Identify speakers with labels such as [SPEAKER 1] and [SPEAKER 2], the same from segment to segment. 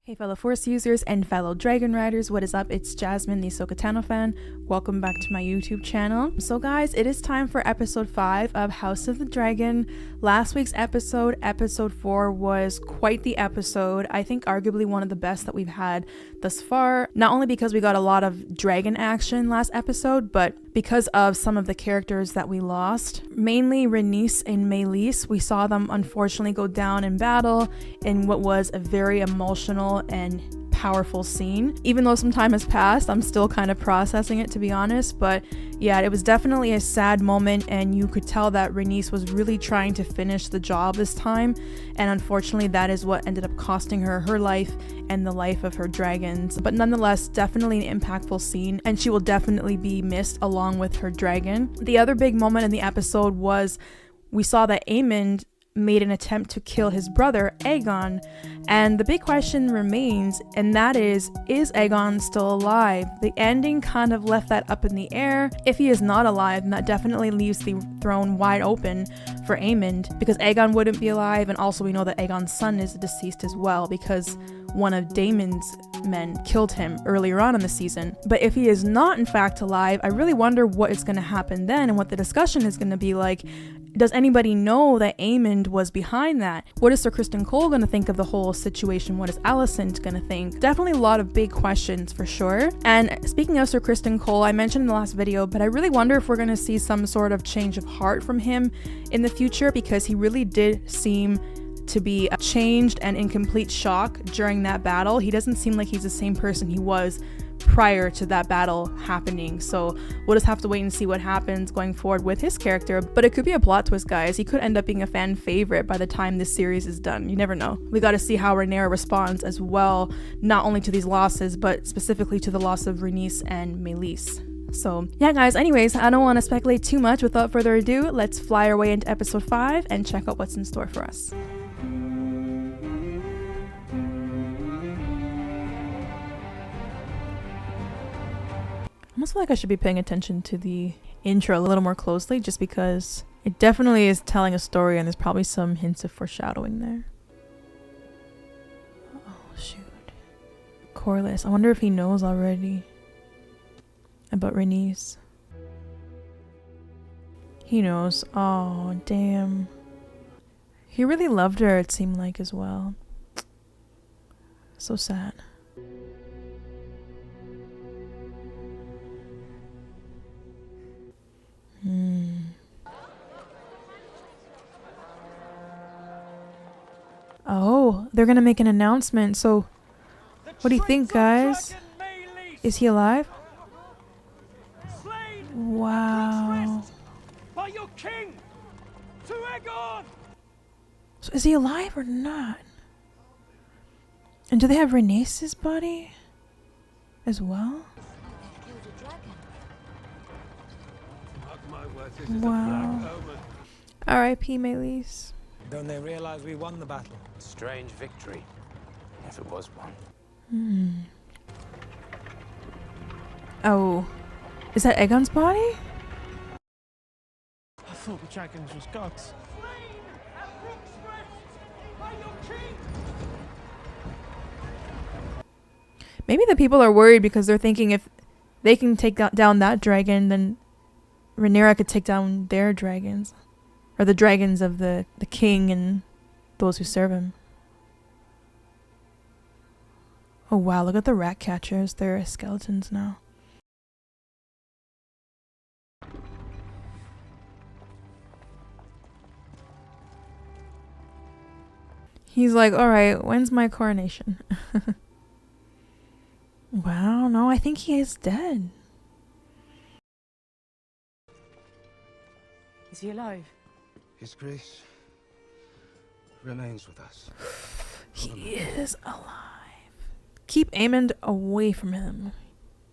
[SPEAKER 1] Hey fellow Force users and fellow Dragon Riders, what is up? It's Jasmine, the AhsokaTanoFan. Welcome back to my YouTube channel. So guys, it is time for episode 5 of House of the Dragon. Last week's episode, episode 4, was quite the episode. I think arguably one of the best that we've had thus far. Not only because we got a lot of dragon action last episode, but because of some of the characters that we lost. Mainly Rhaenys and Alys. We saw them unfortunately go down in battle in what was a very emotional and powerful scene. Even though some time has passed, I'm still kind of processing it, to be honest. But yeah, it was definitely a sad moment, and you could tell that Rhaenys was really trying to finish the job this time, and unfortunately that is what ended up costing her her life and the life of her dragons. But nonetheless, definitely an impactful scene, and she will definitely be missed along with her dragon. The other big moment in the episode was we saw that Aemond made an attempt to kill his brother Aegon, and the big question remains, and that is Aegon still alive? The ending kind of left that up in the air. If he is not alive, then that definitely leaves the throne wide open for Aemond, because Aegon wouldn't be alive, and also we know that Aegon's son is deceased as well, because one of Daemon's men killed him earlier on in the season. But if he is not in fact alive, I really wonder what is going to happen then and what the discussion is going to be like. Does anybody know that Aemond was behind that? What is Sir Criston Cole going to think of the whole situation? What is Allicent going to think? Definitely a lot of big questions for sure. And speaking of Sir Criston Cole, I mentioned in the last video, but I really wonder if we're going to see some sort of change of heart from him in the future, because he really did seem to be changed and in complete shock during that battle. He doesn't seem like he's the same person he was prior to that battle happening. So we'll just have to wait and see what happens going forward with his character. But it could be a plot twist, guys. He could end up being a fan favorite by the time this series is done. You never know. We got to see how Rhaenyra responds as well, not only to these losses, but specifically to the loss of Rhaenys and Alys. So yeah guys, anyways, I don't want to speculate too much. Without further ado, let's fly our way into episode 5 and check out what's in store for us. I almost feel like I should be paying attention to the intro a little more closely, just because it definitely is telling a story and there's probably some hints of foreshadowing there. Oh shoot. Corlys. I wonder if he knows already about Rhaenys. He knows. Oh damn. He really loved her, it seemed like, as well. So sad. Oh, they're gonna make an announcement. So what do you think, guys? Is he alive? Wow.
[SPEAKER 2] By your king, to Aegon.
[SPEAKER 1] So is he alive or not? And do they have Rhaenys' body as well? Wow. R.I.P. Alys.
[SPEAKER 3] Don't they realize we won the battle?
[SPEAKER 4] Strange victory, if it was one.
[SPEAKER 1] Oh, is that Aegon's body?
[SPEAKER 2] I thought the dragons was gods.
[SPEAKER 1] Maybe the people are worried because they're thinking if they can take down that dragon, then Rhaenyra could take down their dragons. Or the dragons of the king and those who serve him. Oh wow, look at the rat catchers. They're skeletons now. He's like, alright, when's my coronation? Wow, no, I think he is dead.
[SPEAKER 5] Is he alive?
[SPEAKER 4] His grace remains with us.
[SPEAKER 1] He is alive. Keep Aemond away from him.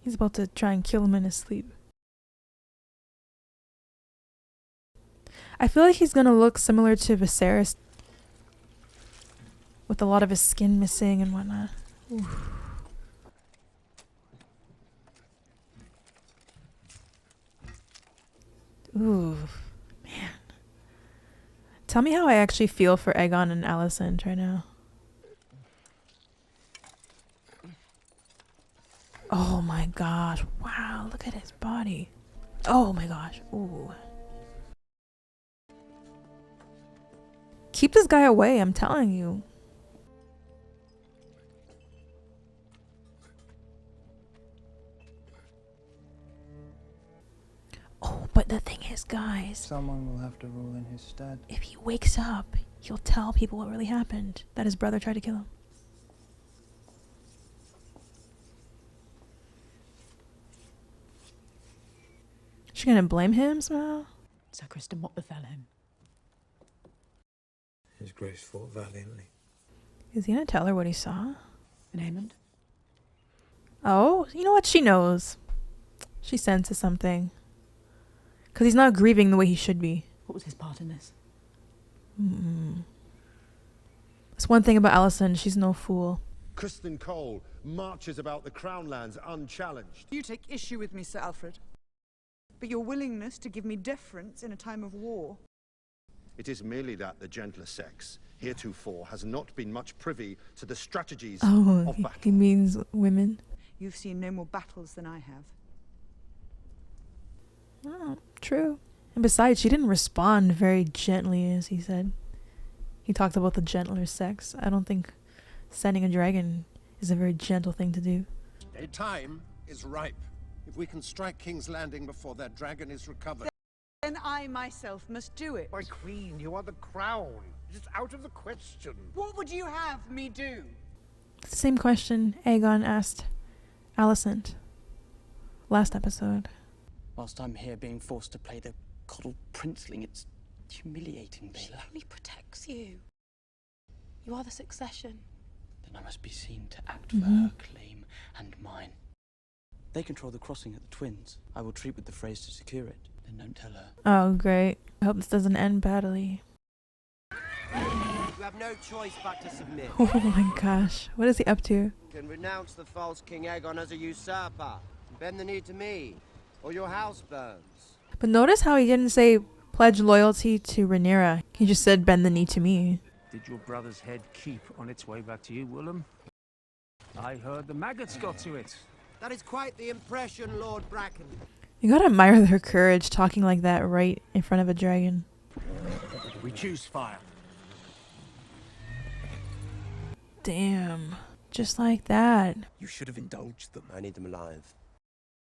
[SPEAKER 1] He's about to try and kill him in his sleep. I feel like he's gonna look similar to Viserys, with a lot of his skin missing and whatnot. Oof. Ooh, man. Tell me how I actually feel for Aegon and Allicent right now. gosh. Wow, look at his body. Oh my gosh. Ooh. Keep this guy away, I'm telling you. Oh, but the thing is, guys,
[SPEAKER 5] Someone will have to rule in his stead.
[SPEAKER 1] if he wakes up, he'll tell people what really happened. That his brother tried to kill him. She gonna blame him somehow?
[SPEAKER 6] Sir Kristen, what befell him?
[SPEAKER 3] His Grace fought valiantly.
[SPEAKER 1] Is he gonna tell her what he saw?
[SPEAKER 6] And Aemond?
[SPEAKER 1] Oh, you know what? She knows. She senses something. Because he's not grieving the way he should be.
[SPEAKER 6] What was his part in this?
[SPEAKER 1] That's one thing about Allicent. She's no fool.
[SPEAKER 7] Kristen Cole marches about the Crown Lands unchallenged.
[SPEAKER 8] You take issue with me, Sir Alfred, but your willingness to give me deference in a time of war.
[SPEAKER 7] It is merely that the gentler sex, heretofore, has not been much privy to the strategies
[SPEAKER 1] Oh,
[SPEAKER 7] of
[SPEAKER 1] he
[SPEAKER 7] battle.
[SPEAKER 1] means women.
[SPEAKER 8] You've seen no more battles than I have.
[SPEAKER 1] Oh, true. And besides, she didn't respond very gently, as he said. He talked about the gentler sex. I don't think sending a dragon is a very gentle thing to do.
[SPEAKER 9] A time is ripe. If we can strike King's Landing before that dragon is recovered.
[SPEAKER 8] Then I myself must do it.
[SPEAKER 9] My queen, you are the crown. It is out of the question.
[SPEAKER 8] What would you have me do?
[SPEAKER 1] It's the same question Aegon asked Alicent last episode.
[SPEAKER 10] Whilst I'm here being forced to play the coddled princeling, it's humiliating,
[SPEAKER 11] She
[SPEAKER 10] Baela.
[SPEAKER 11] only protects you. You are the succession.
[SPEAKER 10] Then I must be seen to act for her claim and mine. They control the crossing at the Twins. I will treat with the Freys to secure it. Then don't tell her.
[SPEAKER 1] Oh, great. I hope this doesn't end badly.
[SPEAKER 12] You have no choice but to submit.
[SPEAKER 1] Oh my gosh. What is he up to?
[SPEAKER 12] You can renounce the false King Aegon as a usurper. Bend the knee to me, or your house burns.
[SPEAKER 1] But notice how he didn't say pledge loyalty to Rhaenyra. He just said bend the knee to me.
[SPEAKER 2] Did your brother's head keep on its way back to you, Willem? I heard the maggots got to it.
[SPEAKER 12] That is quite the impression, Lord Bracken.
[SPEAKER 1] You gotta admire her courage talking like that right in front of a dragon.
[SPEAKER 2] We choose fire.
[SPEAKER 1] Damn. Just like that.
[SPEAKER 4] You should have indulged them.
[SPEAKER 12] I need them alive.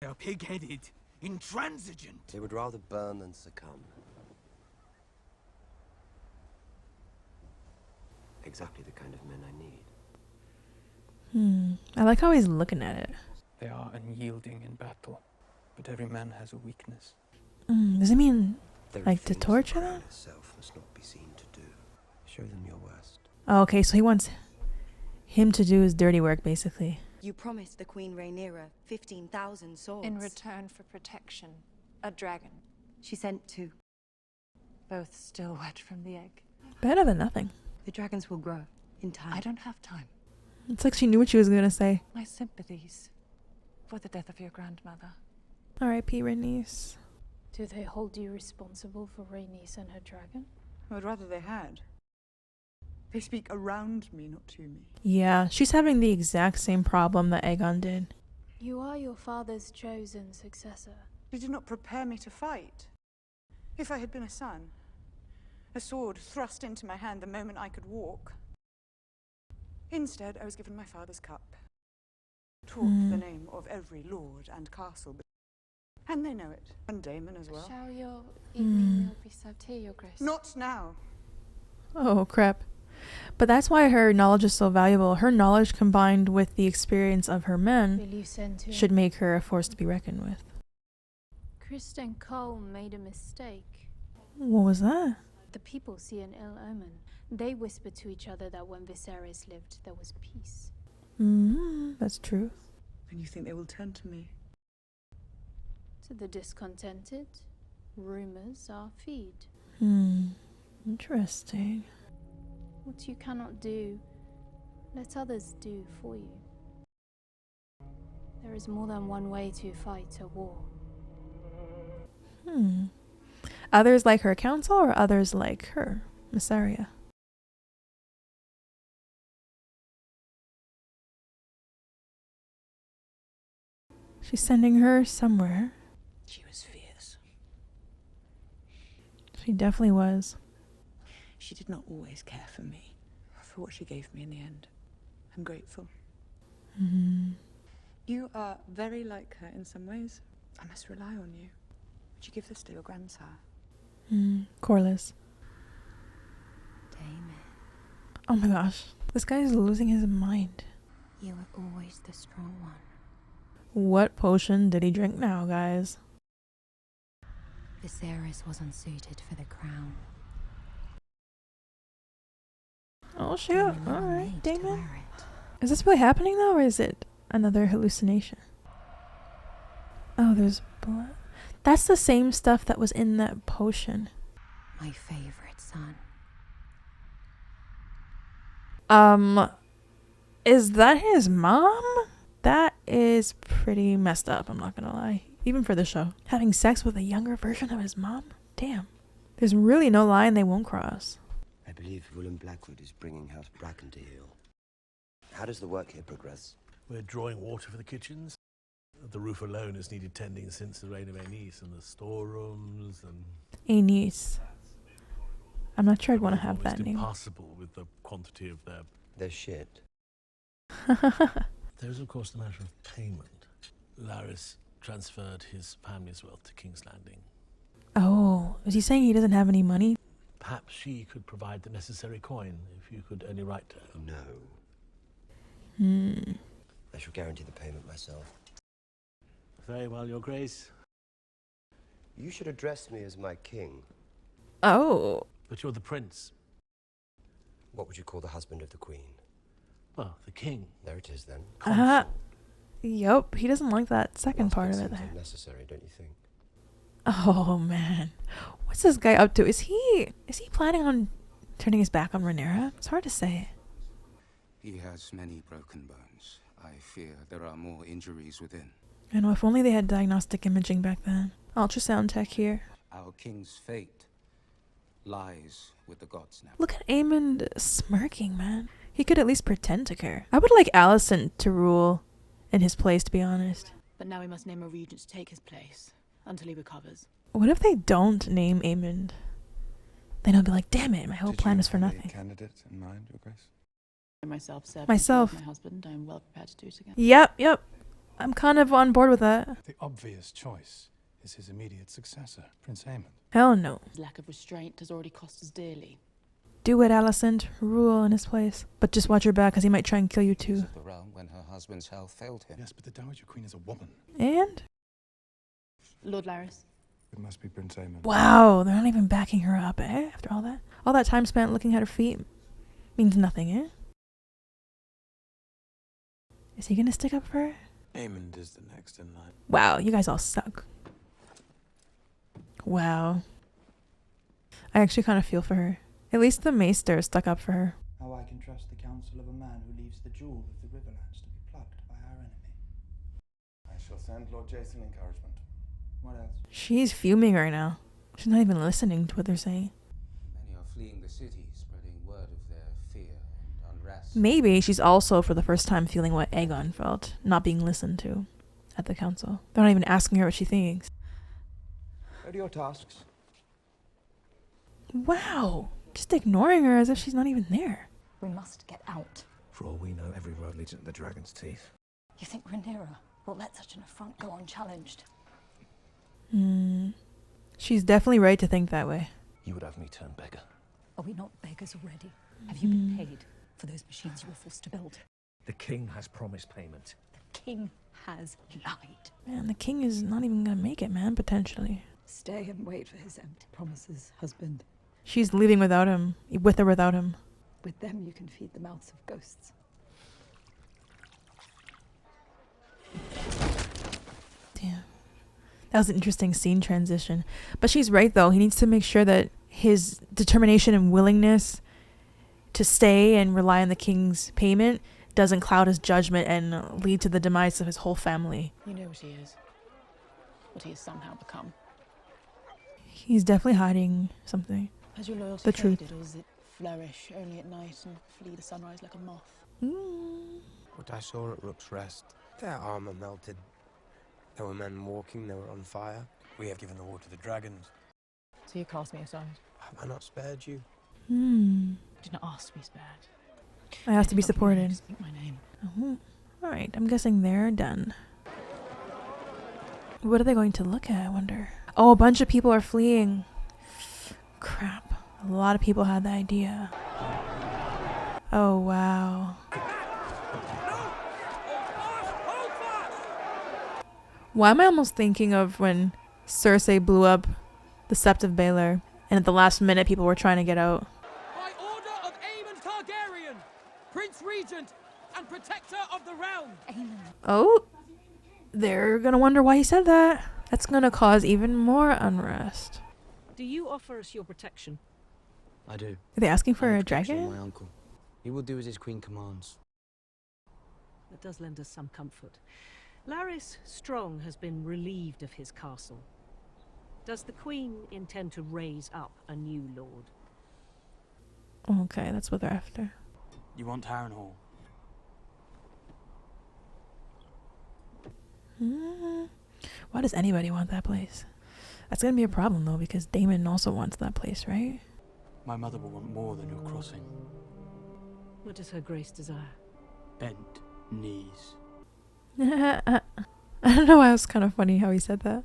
[SPEAKER 2] They are pig-headed, intransigent.
[SPEAKER 12] They would rather burn than succumb. Exactly the kind of men I need.
[SPEAKER 1] I like how he's looking at it.
[SPEAKER 3] They are unyielding in battle, but every man has a weakness.
[SPEAKER 1] Does it mean
[SPEAKER 12] There are
[SPEAKER 1] like to
[SPEAKER 12] things the
[SPEAKER 1] torture
[SPEAKER 12] crown
[SPEAKER 1] them?
[SPEAKER 12] itself must not be seen to do. Show them your worst.
[SPEAKER 1] Oh, okay, so he wants him to do his dirty work, basically.
[SPEAKER 11] You promised the Queen Rhaenyra 15,000 swords.
[SPEAKER 13] In return for protection, a dragon.
[SPEAKER 11] She sent 2.
[SPEAKER 13] Both still wet from the egg.
[SPEAKER 1] Better than nothing.
[SPEAKER 11] The dragons will grow in time.
[SPEAKER 13] I don't have time.
[SPEAKER 1] It's like she knew what she was gonna say.
[SPEAKER 13] My sympathies for the death of your grandmother.
[SPEAKER 1] R.I.P. Rhaenys.
[SPEAKER 13] Do they hold you responsible for Rhaenys and her dragon?
[SPEAKER 8] I would rather they had. They speak around me, not to me.
[SPEAKER 1] Yeah, she's having the exact same problem that Aegon did.
[SPEAKER 13] You are your father's chosen successor.
[SPEAKER 8] They did not prepare me to fight. If I had been a son, a sword thrust into my hand the moment I could walk. Instead, I was given my father's cup. Taught the name of every lord and castle. And they know it. And Daemon as well.
[SPEAKER 13] Shall your evening meal be served here, your grace?
[SPEAKER 8] Not now.
[SPEAKER 1] Oh, crap. But that's why her knowledge is so valuable. Her knowledge combined with the experience of her
[SPEAKER 13] Will
[SPEAKER 1] men
[SPEAKER 13] you send to
[SPEAKER 1] should make her a force to be reckoned with.
[SPEAKER 13] Kristen Cole made a mistake.
[SPEAKER 1] What was that?
[SPEAKER 13] The people see an ill omen. They whisper to each other that when Viserys lived, there was peace.
[SPEAKER 1] That's true.
[SPEAKER 8] And you think they will turn to me?
[SPEAKER 13] To the discontented, rumors are feed.
[SPEAKER 1] Interesting.
[SPEAKER 13] What you cannot do, let others do for you. There is more than one way to fight a war.
[SPEAKER 1] Others like her counsel or others like her, Mysaria? She's sending her somewhere.
[SPEAKER 10] She was fierce.
[SPEAKER 1] She definitely was.
[SPEAKER 10] She did not always care for me. For what she gave me in the end. I'm grateful.
[SPEAKER 8] You are very like her in some ways. I must rely on you. Would you give this to your grandsire?
[SPEAKER 1] Corliss.
[SPEAKER 13] Daemon,
[SPEAKER 1] Oh my gosh. This guy is losing his mind.
[SPEAKER 13] you were always the strong one.
[SPEAKER 1] What potion did he drink now, guys?
[SPEAKER 13] Viserys was unsuited for the crown.
[SPEAKER 1] Oh shoot.
[SPEAKER 13] You were never
[SPEAKER 1] Alright,
[SPEAKER 13] made to
[SPEAKER 1] Daemon.
[SPEAKER 13] wear it.
[SPEAKER 1] Is this really happening though, or is it another hallucination? Oh, there's blood. That's the same stuff that was in that potion.
[SPEAKER 13] My favorite son.
[SPEAKER 1] Is that his mom? That is pretty messed up, I'm not gonna lie. Even for the show. Having sex with a younger version of his mom? Damn. There's really no line they won't cross.
[SPEAKER 12] I believe Willem Blackwood is bringing House Bracken to heel. How does the work here progress?
[SPEAKER 14] We're drawing water for the kitchens. The roof alone has needed tending since the reign of Rhaenys, and the storerooms and...
[SPEAKER 1] Aenys. I'm not sure I'd want to have that name.
[SPEAKER 14] It's impossible with the quantity of
[SPEAKER 12] Their shit.
[SPEAKER 14] There's of course the matter of payment. Larys transferred his family's wealth to King's Landing.
[SPEAKER 1] Oh, is he saying he doesn't have any money?
[SPEAKER 14] Perhaps she could provide the necessary coin if you could only write to her.
[SPEAKER 12] No. I shall guarantee the payment myself.
[SPEAKER 14] Very well, Your Grace.
[SPEAKER 12] You should address me as my king.
[SPEAKER 1] Oh.
[SPEAKER 14] But you're the prince.
[SPEAKER 12] What would you call the husband of the queen?
[SPEAKER 14] Well, the king.
[SPEAKER 12] There it is then.
[SPEAKER 1] Yup, he doesn't like that second part of it there.
[SPEAKER 12] Unnecessary, don't you think?
[SPEAKER 1] Oh man. What's this guy up to? Is he planning on turning his back on Rhaenyra? It's hard to say.
[SPEAKER 15] He has many broken bones. I fear there are more injuries within.
[SPEAKER 1] I know, if only they had diagnostic imaging back then. Ultrasound tech here.
[SPEAKER 15] Our king's fate lies with the gods now.
[SPEAKER 1] Look at Aemond smirking, man. He could at least pretend to care. I would like Alicent to rule in his place, to be honest.
[SPEAKER 6] But now we must name a regent to take his place until he recovers.
[SPEAKER 1] What if they don't name Aemond? Then he'll be like, damn it, my whole plan was for nothing.
[SPEAKER 16] Candidate in mind, Your Grace?
[SPEAKER 6] Myself, sir.
[SPEAKER 1] Myself.
[SPEAKER 6] My husband. I am well prepared to do it again.
[SPEAKER 1] Yep. I'm kind of on board with that.
[SPEAKER 16] The obvious choice is his immediate successor, Prince Aemond.
[SPEAKER 1] Hell no.
[SPEAKER 6] His lack of restraint has already cost us dearly.
[SPEAKER 1] Do it, Alicent. Rule in his place. But just watch your back, because he might try and kill you too.
[SPEAKER 15] The realm when her husband's health failed him.
[SPEAKER 16] Yes, but the Dowager Queen is a woman.
[SPEAKER 1] And?
[SPEAKER 6] Lord Larys.
[SPEAKER 16] It must be Prince Aemond.
[SPEAKER 1] Wow, they're not even backing her up, eh? After all that? All that time spent looking at her feet means nothing, eh? Is he gonna stick up for her?
[SPEAKER 3] Aemond is the next in line.
[SPEAKER 1] Wow, you guys all suck. Wow. I actually kind of feel for her. At least the Maester stuck up for her.
[SPEAKER 5] How I can trust the counsel of a man who leaves the jewel of the Riverlands to be plucked by our enemy.
[SPEAKER 16] I shall send Lord Jason encouragement.
[SPEAKER 5] What else?
[SPEAKER 1] She's fuming right now. She's not even listening to what they're saying.
[SPEAKER 15] Many are fleeing the city, spreading word of their fear and unrest.
[SPEAKER 1] Maybe she's also for the first time feeling what Aegon felt, not being listened to at the council. They're not even asking her what she thinks.
[SPEAKER 12] What are your tasks?
[SPEAKER 1] Wow. Just ignoring her as if she's not even there.
[SPEAKER 6] We must get out.
[SPEAKER 4] For all we know, every road leads into the dragon's teeth.
[SPEAKER 6] You think Rhaenyra will let such an affront go unchallenged?
[SPEAKER 1] She's definitely right to think that way.
[SPEAKER 4] You would have me turn beggar.
[SPEAKER 6] Are we not beggars already? Have you been paid for those machines you were forced to build?
[SPEAKER 4] The king has promised payment.
[SPEAKER 6] The king has lied.
[SPEAKER 1] Man, the king is not even gonna make it, man, potentially.
[SPEAKER 6] Stay and wait for his empty promises, husband.
[SPEAKER 1] She's leaving without him. With or without him.
[SPEAKER 6] With them you can feed the mouths of ghosts.
[SPEAKER 1] Damn. That was an interesting scene transition. But she's right, though. He needs to make sure that his determination and willingness to stay and rely on the king's payment doesn't cloud his judgment and lead to the demise of his whole family.
[SPEAKER 6] You know what he is. What he has somehow become.
[SPEAKER 1] He's definitely hiding something.
[SPEAKER 6] Has your loyalty
[SPEAKER 1] The truth.
[SPEAKER 6] faded, or does it flourish only at night and flee the sunrise like a moth?
[SPEAKER 15] What I saw at Rook's Rest,
[SPEAKER 12] Their armor melted.
[SPEAKER 17] There were men walking, they were on fire. We have given the war to the dragons.
[SPEAKER 11] So you cast me aside?
[SPEAKER 17] Have I not spared you?
[SPEAKER 11] I did not ask to be spared.
[SPEAKER 1] I asked to be supported.
[SPEAKER 11] Speak my name.
[SPEAKER 1] Oh, alright, I'm guessing they're done. What are they going to look at, I wonder? Oh, a bunch of people are fleeing. Crap. A lot of people had the idea. Oh, wow. Why am I almost thinking of when Cersei blew up the Sept of Baelor, and at the last minute people were trying to get out?
[SPEAKER 18] By order of Aemon Targaryen, Prince Regent and Protector of the Realm.
[SPEAKER 1] Oh, they're gonna wonder why he said that. That's gonna cause even more unrest.
[SPEAKER 19] Do you offer us your protection?
[SPEAKER 10] I do.
[SPEAKER 1] Are they asking for a
[SPEAKER 10] Protection of
[SPEAKER 1] dragon?
[SPEAKER 10] my uncle. He will do as his queen commands.
[SPEAKER 19] That does lend us some comfort. Larys Strong has been relieved of his castle. Does the Queen intend to raise up a new lord?
[SPEAKER 1] Okay, that's what they're after.
[SPEAKER 10] You want Harrenhal?
[SPEAKER 1] Why does anybody want that place? That's gonna be a problem though, because Daemon also wants that place, right?
[SPEAKER 10] My mother will want more than your crossing.
[SPEAKER 19] What does her grace desire?
[SPEAKER 10] Bent knees.
[SPEAKER 1] I don't know why it was kind of funny how he said that.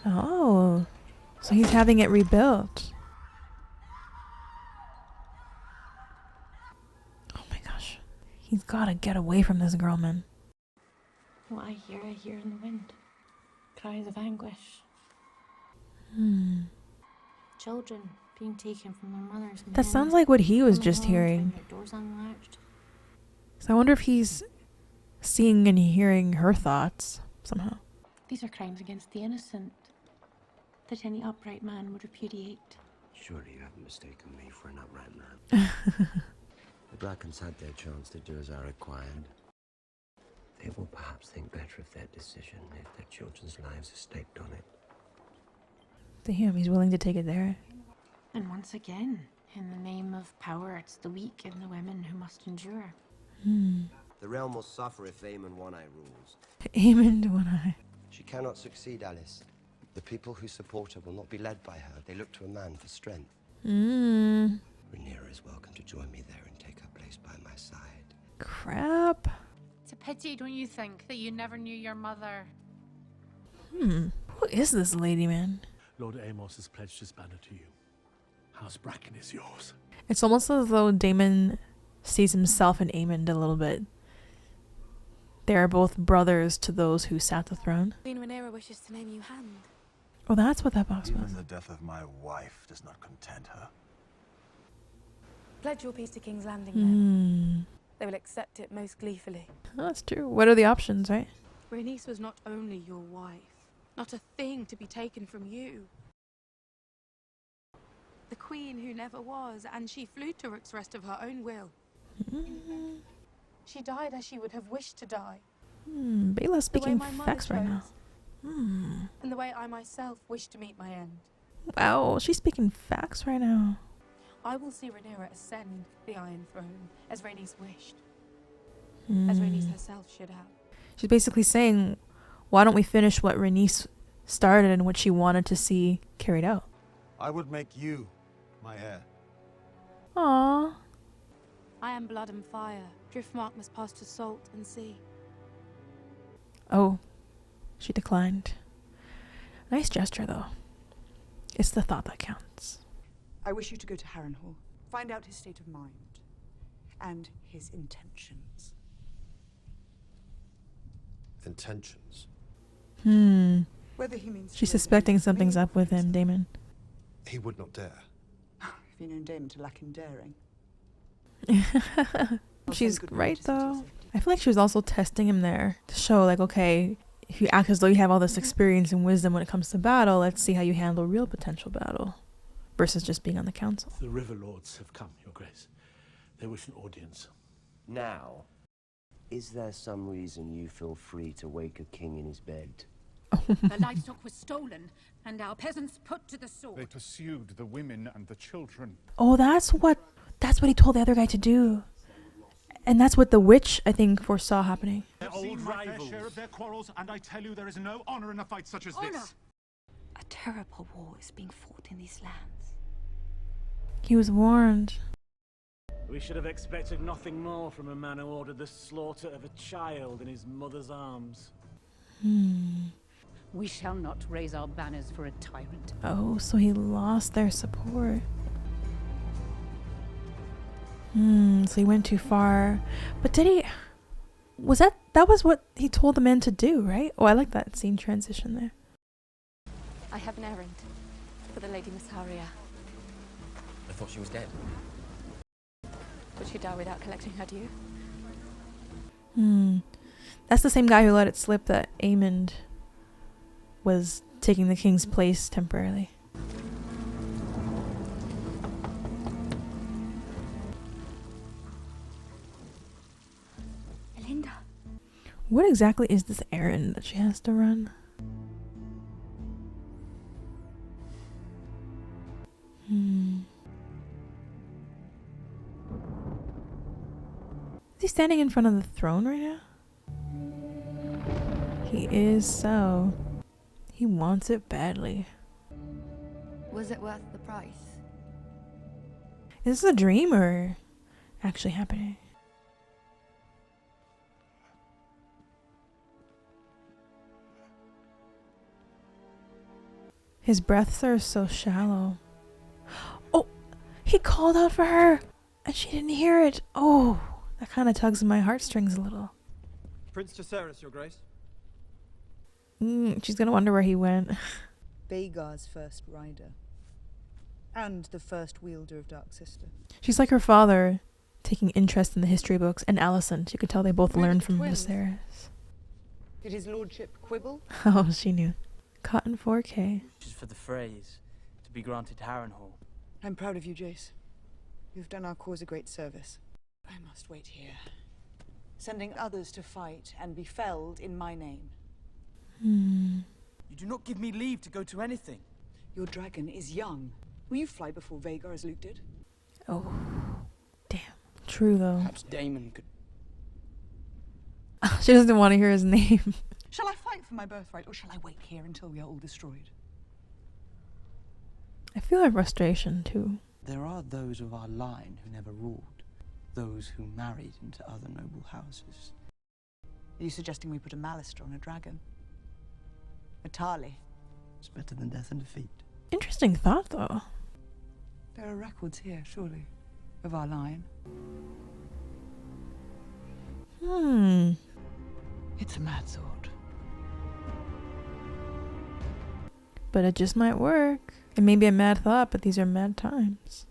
[SPEAKER 1] Oh, so he's having it rebuilt. Oh my gosh. He's gotta get away from this girl, man.
[SPEAKER 11] What I hear in the wind. Cries of anguish. Children being taken from their mothers.
[SPEAKER 1] That sounds like what he was just hearing.
[SPEAKER 11] Doors unlatched.
[SPEAKER 1] So I wonder if he's seeing and hearing her thoughts somehow.
[SPEAKER 11] These are crimes against the innocent that any upright man would repudiate.
[SPEAKER 12] Surely you haven't mistaken me for an upright man. The Brackens had their chance to do as I required. They will perhaps think better of their decision if their children's lives are staked on it.
[SPEAKER 1] Damn, he's willing to take it there.
[SPEAKER 11] And once again, in the name of power, it's the weak and the women who must endure.
[SPEAKER 12] The realm will suffer if Aemon One-Eye rules.
[SPEAKER 1] Aemon One-Eye.
[SPEAKER 12] She cannot succeed, Alys. The people who support her will not be led by her. They look to a man for strength. Rhaenyra is welcome to join me there and take her place by my side.
[SPEAKER 1] Crap.
[SPEAKER 20] It's a pity, don't you think, that you never knew your mother?
[SPEAKER 1] Who is this lady, man?
[SPEAKER 14] Lord Amos has pledged his banner to you. House Bracken is yours.
[SPEAKER 1] It's almost as though Daemon sees himself in Aemond a little bit. They are both brothers to those who sat the throne.
[SPEAKER 11] Queen Rhaenyra wishes to name you hand.
[SPEAKER 1] Oh, that's what that box was.
[SPEAKER 21] Even the death of my wife does not content her.
[SPEAKER 11] Pledge your peace to King's Landing then. They will accept it most gleefully.
[SPEAKER 1] Oh, that's true. What are the options, right?
[SPEAKER 11] Rhaenys was not only your wife, not a thing to be taken from you. The queen who never was, and she flew to Rook's Rest of her own will. She died as she would have wished to die.
[SPEAKER 1] Baela's speaking facts right now.
[SPEAKER 11] And the way I myself wish to meet my end.
[SPEAKER 1] Wow, she's speaking facts right now.
[SPEAKER 11] I will see Rhaenyra ascend the Iron Throne, as Rhaenys wished. As Rhaenys herself should have.
[SPEAKER 1] She's basically saying, why don't we finish what Rhaenys started and what she wanted to see carried out?
[SPEAKER 21] I would make you my heir.
[SPEAKER 1] Aww.
[SPEAKER 11] I am blood and fire. Driftmark must pass to salt and sea.
[SPEAKER 1] Oh, she declined. Nice gesture, though. It's the thought that counts.
[SPEAKER 8] I wish you to go to Harrenhal, find out his state of mind, and his intentions.
[SPEAKER 7] Intentions?
[SPEAKER 8] Whether he means
[SPEAKER 1] She's suspecting something's up with him, Daemon.
[SPEAKER 7] He would not dare.
[SPEAKER 8] Have you known Daemon to lack in daring?
[SPEAKER 1] She's right, though. I feel like she was also testing him there to show, like, okay, if you act as though you have all this experience and wisdom when it comes to battle, let's see how you handle real potential battle versus just being on the council.
[SPEAKER 14] The River Lords have come, Your Grace. They wish an audience.
[SPEAKER 12] Now, is there some reason you feel free to wake a king in his bed?
[SPEAKER 6] The livestock was stolen, and our peasants put to the sword.
[SPEAKER 16] They pursued the women and the children.
[SPEAKER 1] Oh, that's what he told the other guy to do. And that's what the witch, I think, foresaw happening.
[SPEAKER 21] I've seen my fair share of their quarrels, and I tell you there is no honor in a fight such as this.
[SPEAKER 6] A terrible war is being fought in these lands.
[SPEAKER 1] He was warned.
[SPEAKER 9] We should have expected nothing more from a man who ordered the slaughter of a child in his mother's arms.
[SPEAKER 6] We shall not raise our banners for a tyrant.
[SPEAKER 1] Oh, so he lost their support. So he went too far. But did he... That was what he told the men to do, right? Oh, I like that scene transition there.
[SPEAKER 11] I have an errand for the Lady Mysaria.
[SPEAKER 17] I thought she was dead.
[SPEAKER 11] Would she die without collecting her due?
[SPEAKER 1] That's the same guy who let it slip that Aemond was taking the king's place temporarily.
[SPEAKER 11] Linda.
[SPEAKER 1] What exactly is this errand that she has to run? Is he standing in front of the throne right now? He is so. He wants it badly.
[SPEAKER 11] Was it worth the price?
[SPEAKER 1] Is this a dream or actually happening? His breaths are so shallow. Oh, he called out for her and she didn't hear it. Oh, that kind of tugs at my heartstrings a little.
[SPEAKER 22] Prince Viserys, Your Grace.
[SPEAKER 1] She's gonna wonder where he went.
[SPEAKER 8] Vhagar's first rider. And the first wielder of Dark Sister.
[SPEAKER 1] She's like her father, taking interest in the history books, and Allicent. You could tell they both learned from Viserys.
[SPEAKER 8] Did his lordship quibble?
[SPEAKER 1] Oh, she knew. Caught in 4K.
[SPEAKER 10] Just for the phrase, to be granted Harrenhal.
[SPEAKER 8] I'm proud of you, Jace. You've done our cause a great service. I must wait here, sending others to fight and be felled in my name.
[SPEAKER 10] You do not give me leave to go to anything.
[SPEAKER 8] Your dragon is young. Will you fly before Vhagar as Luke did?
[SPEAKER 1] Oh, damn. True, though.
[SPEAKER 10] Perhaps Daemon could...
[SPEAKER 1] She doesn't want to hear his name.
[SPEAKER 8] Shall I fight for my birthright, or shall I wait here until we are all destroyed?
[SPEAKER 1] I feel her frustration, too.
[SPEAKER 10] There are those of our line who never ruled. Those who married into other noble houses.
[SPEAKER 8] Are you suggesting we put a Malister on a dragon? A Tarly?
[SPEAKER 10] It's better than death and defeat.
[SPEAKER 1] Interesting thought, though.
[SPEAKER 8] There are records here, surely, of our line. It's a mad sword.
[SPEAKER 1] But it just might work. It may be a mad thought, but these are mad times.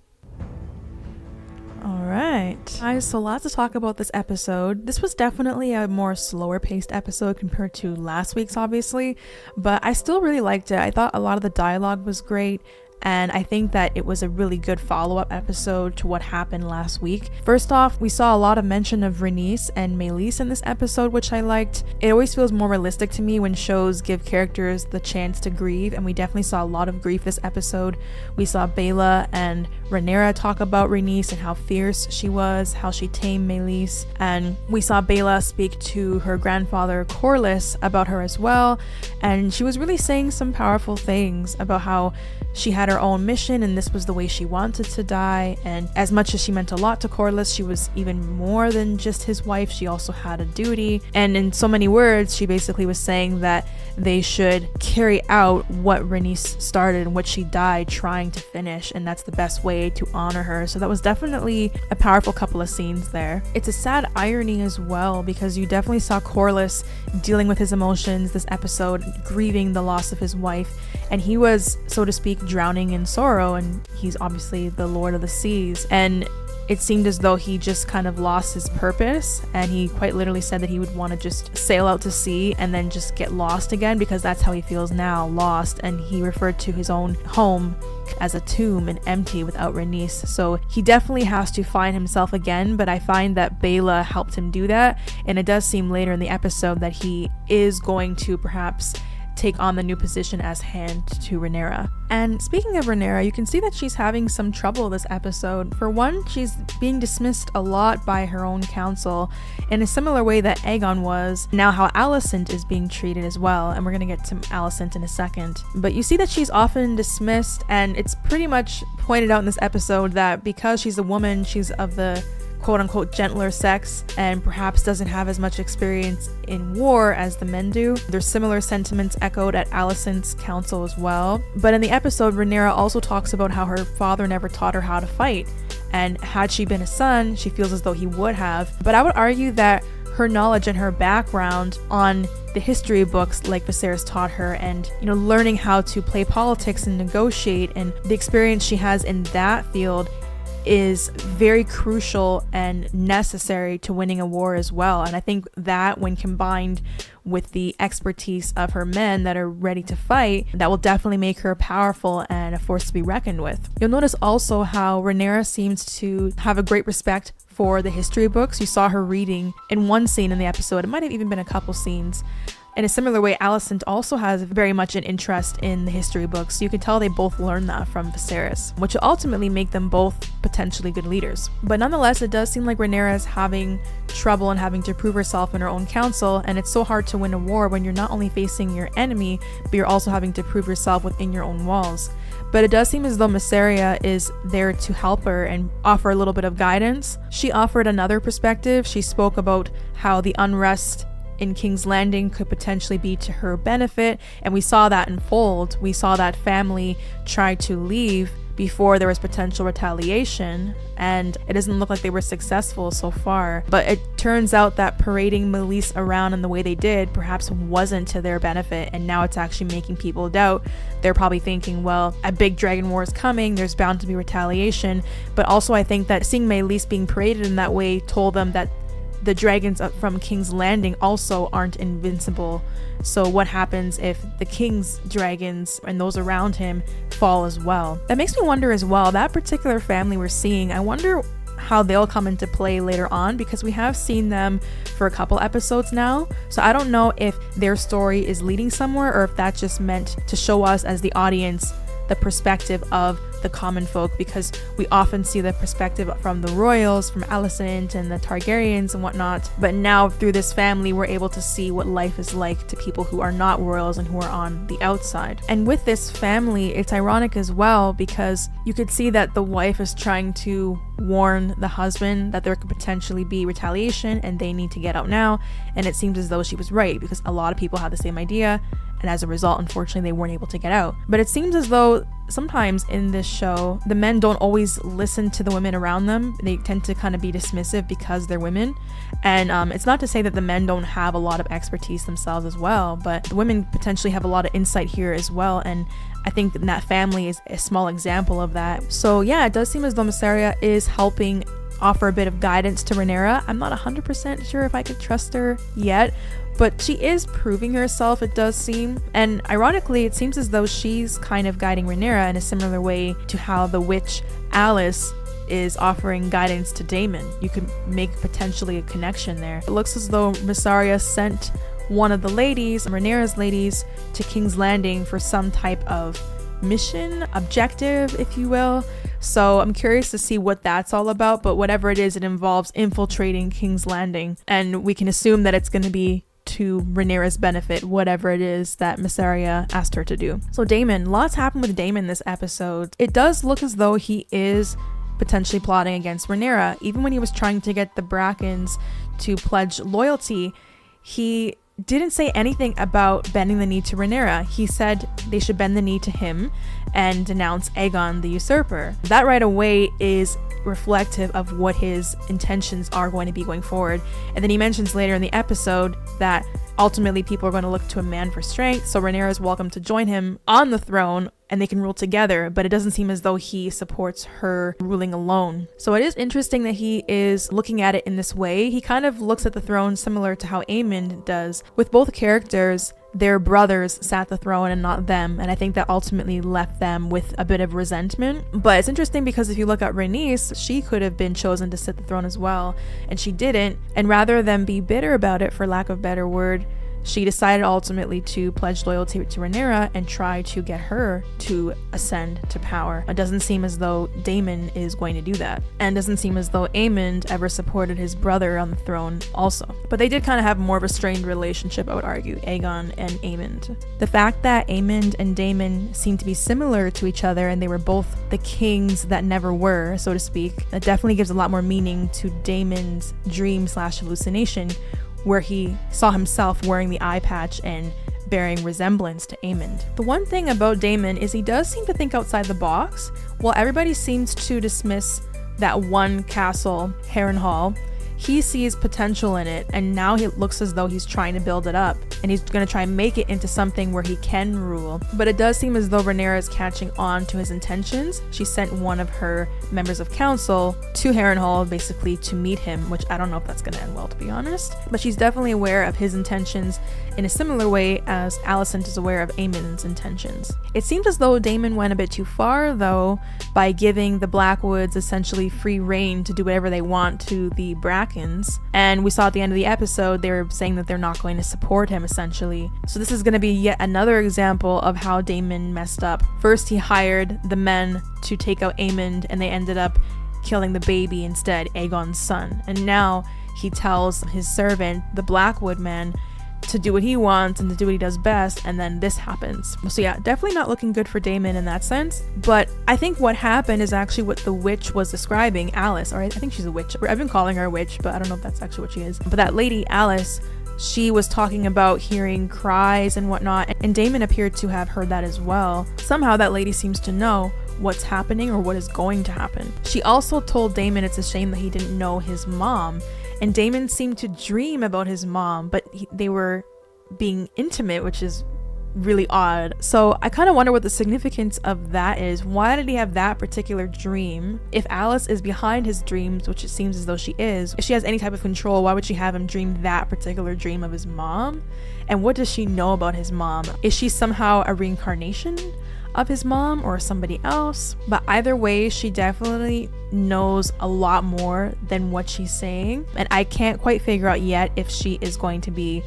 [SPEAKER 1] Alright. Guys, so lots to talk about this episode. This was definitely a more slower paced episode compared to last week's, obviously, but I still really liked it. I thought a lot of the dialogue was great. And I think that it was a really good follow-up episode to what happened last week. First off, we saw a lot of mention of Rhaenys and Meleys in this episode, which I liked. It always feels more realistic to me when shows give characters the chance to grieve, and we definitely saw a lot of grief this episode. We saw Baela and Rhaenyra talk about Rhaenys and how fierce she was, how she tamed Meleys, and we saw Baela speak to her grandfather Corlys about her as well, and she was really saying some powerful things about how she had her own mission and this was the way she wanted to die, and as much as she meant a lot to Corlys, she was even more than just his wife. She also had a duty, and in so many words she basically was saying that they should carry out what Rhaenys started and what she died trying to finish, and that's the best way to honor her. So that was definitely a powerful couple of scenes there. It's a sad irony as well, because you definitely saw Corlys dealing with his emotions this episode, grieving the loss of his wife, and he was, so to speak, drowning in sorrow, and he's obviously the Lord of the Seas, and it seemed as though he just kind of lost his purpose, and he quite literally said that he would want to just sail out to sea and then just get lost again, because that's how he feels now, lost. And he referred to his own home as a tomb and empty without Rhaenys. So he definitely has to find himself again, but I find that Baela helped him do that, and it does seem later in the episode that he is going to perhaps take on the new position as hand to Rhaenyra. And speaking of Rhaenyra, you can see that she's having some trouble this episode. For one, she's being dismissed a lot by her own council in a similar way that Aegon was. Now how Allicent is being treated as well, and we're gonna get to Allicent in a second. But you see that she's often dismissed, and it's pretty much pointed out in this episode that because she's a woman, she's of the quote-unquote gentler sex and perhaps doesn't have as much experience in war as the men do. There's similar sentiments echoed at Alicent's council as well. But in the episode, Rhaenyra also talks about how her father never taught her how to fight, and had she been a son, she feels as though he would have. But I would argue that her knowledge and her background on the history books like Viserys taught her, and learning how to play politics and negotiate, and the experience she has in that field is very crucial and necessary to winning a war as well. And I think that when combined with the expertise of her men that are ready to fight, that will definitely make her powerful and a force to be reckoned with. You'll notice also how Rhaenyra seems to have a great respect for the history books. You saw her reading in one scene in the episode. It might have even been a couple scenes. In a similar way, Allicent also has very much an interest in the history books. You can tell they both learned that from Viserys, which will ultimately make them both potentially good leaders. But nonetheless, it does seem like Rhaenyra is having trouble and having to prove herself in her own council, and it's so hard to win a war when you're not only facing your enemy, but you're also having to prove yourself within your own walls. But it does seem as though Mysaria is there to help her and offer a little bit of guidance. She offered another perspective. She spoke about how the unrest in King's Landing could potentially be to her benefit, and we saw that unfold. We saw that family try to leave before there was potential retaliation, and it doesn't look like they were successful so far. But it turns out that parading Meleys around in the way they did perhaps wasn't to their benefit, and now it's actually making people doubt. They're probably thinking, well, a big dragon war is coming, there's bound to be retaliation. But also I think that seeing Meleys being paraded in that way told them that the dragons up from King's Landing also aren't invincible. So what happens if the king's dragons and those around him fall as well? That makes me wonder as well, that particular family we're seeing, I wonder how they'll come into play later on, because we have seen them for a couple episodes now. So I don't know if their story is leading somewhere, or if that's just meant to show us as the audience the perspective of the common folk, because we often see the perspective from the royals, from Allicent and the Targaryens and whatnot. But now through this family, we're able to see what life is like to people who are not royals and who are on the outside. And with this family, it's ironic as well, because you could see that the wife is trying to warn the husband that there could potentially be retaliation and they need to get out now. And it seems as though she was right, because a lot of people had the same idea, and as a result, unfortunately, they weren't able to get out. But it seems as though sometimes in this show, the men don't always listen to the women around them. They tend to kind of be dismissive because they're women. And it's not to say that the men don't have a lot of expertise themselves as well, but the women potentially have a lot of insight here as well. And I think that family is a small example of that. So yeah, it does seem as though Mysaria is helping offer a bit of guidance to Rhaenyra. I'm not 100% sure if I could trust her yet, but she is proving herself, it does seem. And ironically, it seems as though she's kind of guiding Rhaenyra in a similar way to how the witch Alys is offering guidance to Daemon. You could make potentially a connection there. It looks as though Mysaria sent one of the ladies, Rhaenyra's ladies, to King's Landing for some type of mission, objective, if you will. So I'm curious to see what that's all about, but whatever it is, it involves infiltrating King's Landing, and we can assume that it's going to be to Rhaenyra's benefit, whatever it is that Mysaria asked her to do. So Daemon, lots happened with Daemon this episode. It does look as though he is potentially plotting against Rhaenyra. Even when he was trying to get the Brackens to pledge loyalty, he didn't say anything about bending the knee to Rhaenyra. He said they should bend the knee to him and denounce Aegon the usurper. That right away is reflective of what his intentions are going to be going forward. And then he mentions later in the episode that ultimately people are going to look to a man for strength, so Rhaenyra is welcome to join him on the throne and they can rule together, but it doesn't seem as though he supports her ruling alone. So it is interesting that he is looking at it in this way. He kind of looks at the throne similar to how Aemond does. With both characters, their brothers sat the throne and not them, and I think that ultimately left them with a bit of resentment. But it's interesting because if you look at Rhaenys, she could have been chosen to sit the throne as well, and she didn't. And rather than be bitter about it, for lack of a better word, she decided ultimately to pledge loyalty to Rhaenyra and try to get her to ascend to power. It doesn't seem as though Daemon is going to do that, and doesn't seem as though Aemond ever supported his brother on the throne also. But they did kind of have more of a strained relationship, I would argue, Aegon and Aemond. The fact that Aemond and Daemon seem to be similar to each other, and they were both the kings that never were, so to speak, that definitely gives a lot more meaning to Daemon's dream/hallucination, where he saw himself wearing the eye patch and bearing resemblance to Aemond. The one thing about Daemon is he does seem to think outside the box. While everybody seems to dismiss that one castle, Harrenhal, he sees potential in it, and now it looks as though he's trying to build it up, and he's going to try and make it into something where he can rule. But it does seem as though Rhaenyra is catching on to his intentions. She sent one of her members of council to Harrenhal basically to meet him, which I don't know if that's going to end well, to be honest. But she's definitely aware of his intentions in a similar way as Allicent is aware of Aemond's intentions. It seems as though Daemon went a bit too far, though, by giving the Blackwoods essentially free reign to do whatever they want to the Brackens. And we saw at the end of the episode, they were saying that they're not going to support him, essentially. So this is going to be yet another example of how Daemon messed up. First, he hired the men to take out Aemond, and they ended up killing the baby instead, Aegon's son. And now he tells his servant, the Blackwood man, to do what he wants and to do what he does best, and then this happens. So yeah, definitely not looking good for Daemon in that sense. But I think what happened is actually what the witch was describing, Alys, or I think she's a witch. I've been calling her a witch, but I don't know if that's actually what she is. But that lady, Alys, she was talking about hearing cries and whatnot, and Daemon appeared to have heard that as well. Somehow that lady seems to know what's happening or what is going to happen. She also told Daemon it's a shame that he didn't know his mom, and Daemon seemed to dream about his mom, but they were being intimate, which is really odd. So I kind of wonder what the significance of that is. Why did he have that particular dream? If Alys is behind his dreams, which it seems as though she is, if she has any type of control, why would she have him dream that particular dream of his mom? And what does she know about his mom? Is she somehow a reincarnation of his mom or somebody else? But either way, she definitely knows a lot more than what she's saying, and I can't quite figure out yet if she is going to be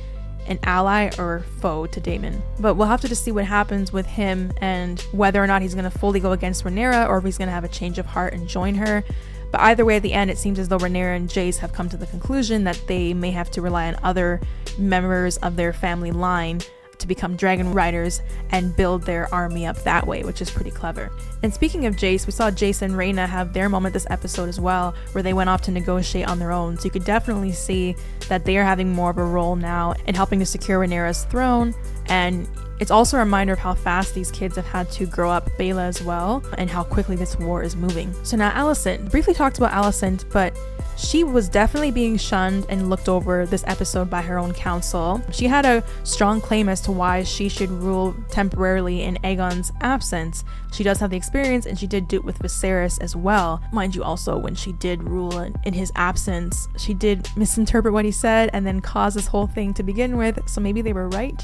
[SPEAKER 1] an ally or foe to Daemon. But we'll have to just see what happens with him and whether or not he's going to fully go against Rhaenyra or if he's going to have a change of heart and join her. But either way, at the end, it seems as though Rhaenyra and Jace have come to the conclusion that they may have to rely on other members of their family line to become dragon riders and build their army up that way, which is pretty clever. And speaking of Jace, we saw Jace and Rhaena have their moment this episode as well, where they went off to negotiate on their own. So you could definitely see that they are having more of a role now in helping to secure Rhaenyra's throne. And it's also a reminder of how fast these kids have had to grow up, Baela as well, and how quickly this war is moving. So now Allicent, briefly talked about Allicent, but she was definitely being shunned and looked over this episode by her own council. She had a strong claim as to why she should rule temporarily in Aegon's absence. She does have the experience, and she did do it with Viserys as well. Mind you, also, when she did rule in his absence, she did misinterpret what he said and then cause this whole thing to begin with, so maybe they were right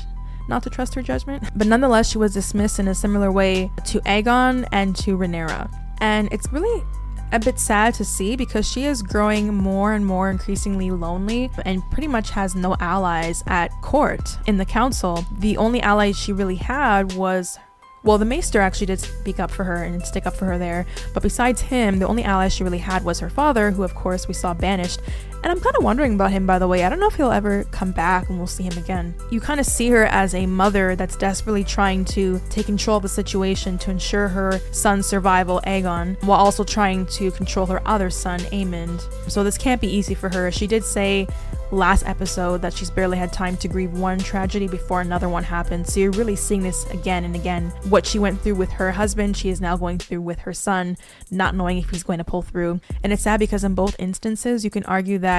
[SPEAKER 1] not to trust her judgment. But nonetheless, she was dismissed in a similar way to Aegon and to Rhaenyra. And it's really a bit sad to see because she is growing more and more increasingly lonely and pretty much has no allies at court in the council. The only ally she really had was, well, the Maester actually did speak up for her and stick up for her there, but besides him, the only ally she really had was her father, who of course we saw banished. And I'm kind of wondering about him, by the way. I don't know if he'll ever come back and we'll see him again. You kind of see her as a mother that's desperately trying to take control of the situation to ensure her son's survival, Aegon, while also trying to control her other son, Aemond. So this can't be easy for her. She did say last episode that she's barely had time to grieve one tragedy before another one happened. So you're really seeing this again and again. What she went through with her husband, she is now going through with her son, not knowing if he's going to pull through. And it's sad because in both instances, you can argue that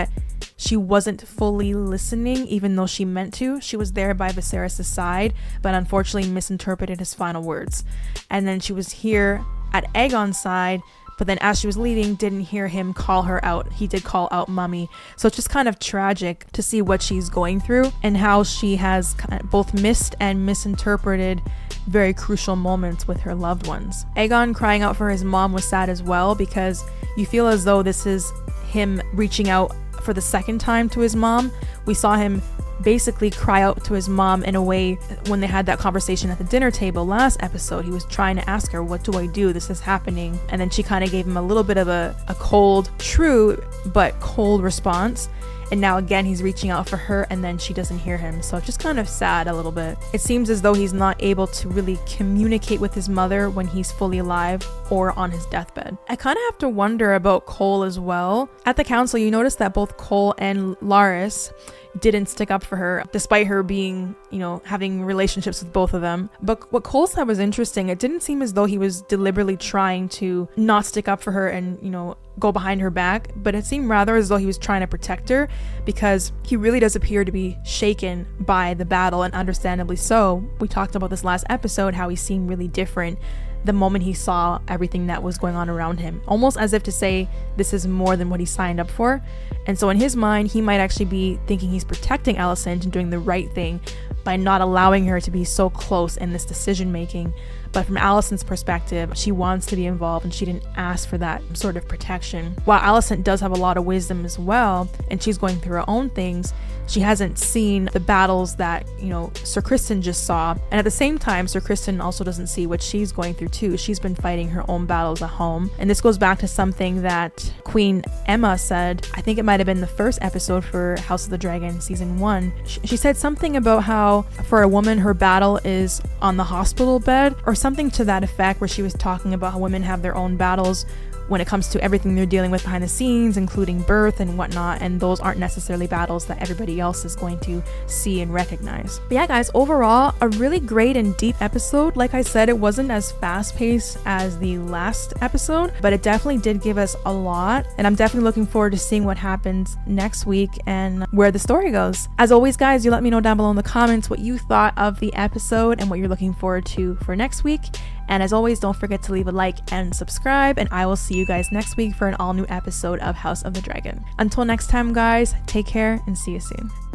[SPEAKER 1] she wasn't fully listening, even though she meant to. She was there by Viserys' side, but unfortunately misinterpreted his final words. And then she was here at Aegon's side, but then as she was leaving, didn't hear him call her out. He did call out Mummy. So it's just kind of tragic to see what she's going through and how she has both missed and misinterpreted very crucial moments with her loved ones. Aegon crying out for his mom was sad as well, because you feel as though this is him reaching out for the second time to his mom. We saw him basically cry out to his mom in a way. When they had that conversation at the dinner table last episode, he was trying to ask her, what do I do? This is happening. And then she kind of gave him a little bit of a cold, true but cold response. And now again he's reaching out for her, and then she doesn't hear him. So just kind of sad a little bit. It seems as though he's not able to really communicate with his mother when he's fully alive or on his deathbed. I kind of have to wonder about Cole as well. At the council, you notice that both Cole and Larys didn't stick up for her, despite her being, you know, having relationships with both of them. But what Cole said was interesting. It didn't seem as though he was deliberately trying to not stick up for her and, you know, go behind her back, but it seemed rather as though he was trying to protect her, because he really does appear to be shaken by the battle, and understandably so. We talked about this last episode, how he seemed really different the moment he saw everything that was going on around him, almost as if to say this is more than what he signed up for. And so in his mind, he might actually be thinking he's protecting Alicent and doing the right thing by not allowing her to be so close in this decision making. But from Alicent's perspective, she wants to be involved and she didn't ask for that sort of protection. While Alicent does have a lot of wisdom as well, and she's going through her own things, she hasn't seen the battles that, you know, Sir Criston just saw. And at the same time, Sir Criston also doesn't see what she's going through too. She's been fighting her own battles at home. And this goes back to something that Queen Aemma said, I think it might have been the first episode for House of the Dragon season 1. She said something about how for a woman, her battle is on the hospital bed, or something to that effect, where she was talking about how women have their own battles when it comes to everything they're dealing with behind the scenes, including birth and whatnot, and those aren't necessarily battles that everybody else is going to see and recognize. But yeah guys, overall a really great and deep episode. Like I said, it wasn't as fast-paced as the last episode, but it definitely did give us a lot, and I'm definitely looking forward to seeing what happens next week and where the story goes. As always guys, you let me know down below in the comments what you thought of the episode and what you're looking forward to for next week. And as always, don't forget to leave a like and subscribe, and I will see you guys next week for an all new episode of House of the Dragon. Until next time guys, take care and see you soon.